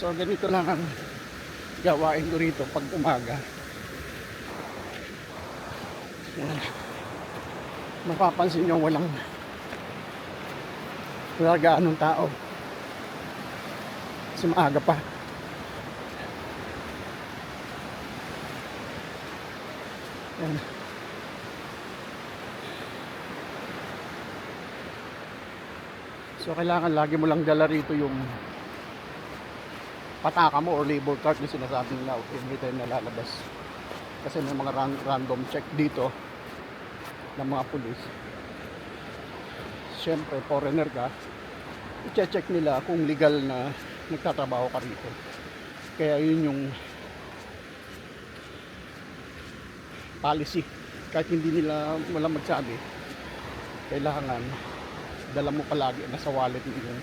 So ganito lang ang gawain ko rito pag umaga. Yan. Mapapansin nyo wala gaanong tao. Kasi maaga pa. Yan. So kailangan lagi mo lang dala rito yung pataka mo or labor cart na sinasabi nila every time na lalabas. Kasi may mga random check dito ng mga pulis. Siyempre foreigner ka, i-check nila kung legal na nagtatrabaho ka rito. Kaya yun yung policy. Kahit hindi nila wala magsabi, kailangan dala mo palagi nasa wallet mo yung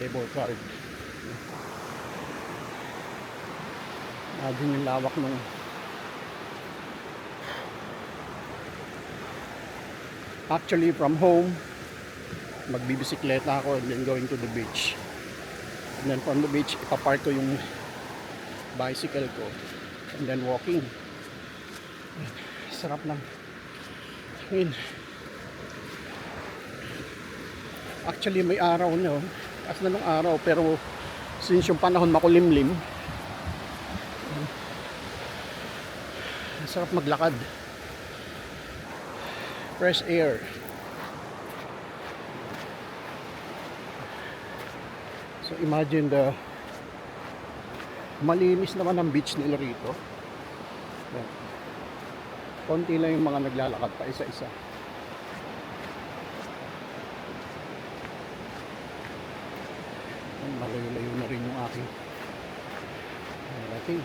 labor card. Imagine yung lawak nung actually from home magbibisikleta ako and then going to the beach, and then from the beach ipapark ko yung bicycle ko and then walking. Sarap lang. Actually may araw na as na nung araw, pero since yung panahon makulimlim, sarap maglakad, fresh air. So imagine malinis naman ang beach nila rito. Yan. Konti lang yung mga naglalakad pa isa-isa. Malayo-layo na rin yung aking narating.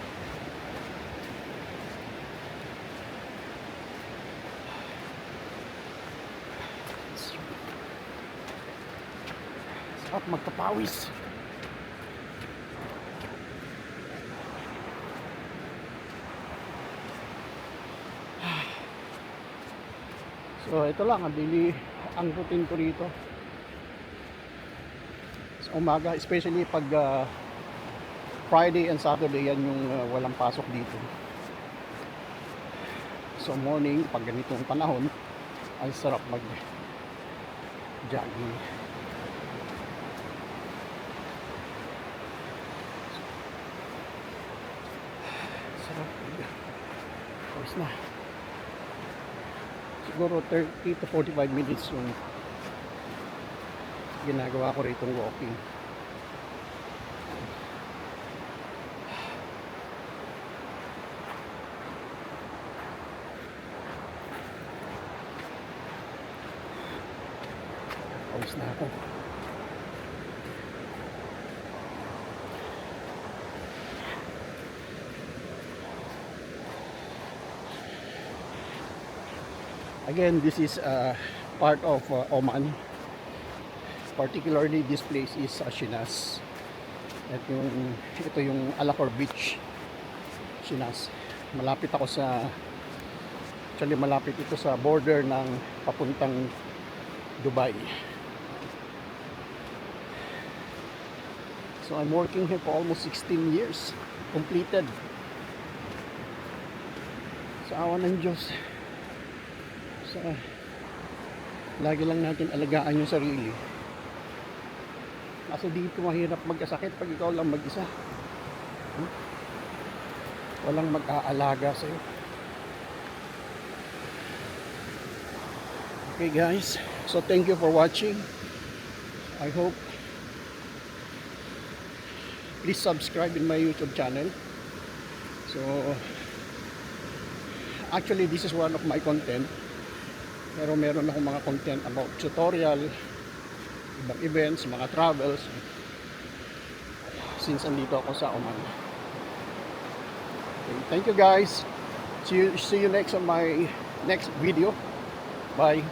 Sarap magpapawis. So ito lang ang routine ko rito sa umaga, especially pag Friday and Saturday, yan yung walang pasok dito. So morning, pag ganitong panahon, ay sarap mag jogging. Sarap. Tapos na. Siguro 30 to 45 minutes yung ginagawa ko rito walking. Pawis na ako. Again, this is part of Oman. Particularly this place is Shinas. At ito yung Al-Khor Beach, Shinas. Malapit ito sa border ng papuntang Dubai. So I'm working here for almost 16 years. Completed. Sa awa ng Diyos. Lagi lang natin alagaan yung sarili. Kasi dito mahirap magkasakit pag ikaw lang mag-isa. Walang mag-aalaga sa'yo. Okay guys, so thank you for watching. I hope please subscribe in my YouTube channel. So actually this is one of my content. Pero meron akong mga content about tutorial, ibang events, mga travels, since andito ako sa Oman. Okay, thank you guys. See you next on my next video. Bye.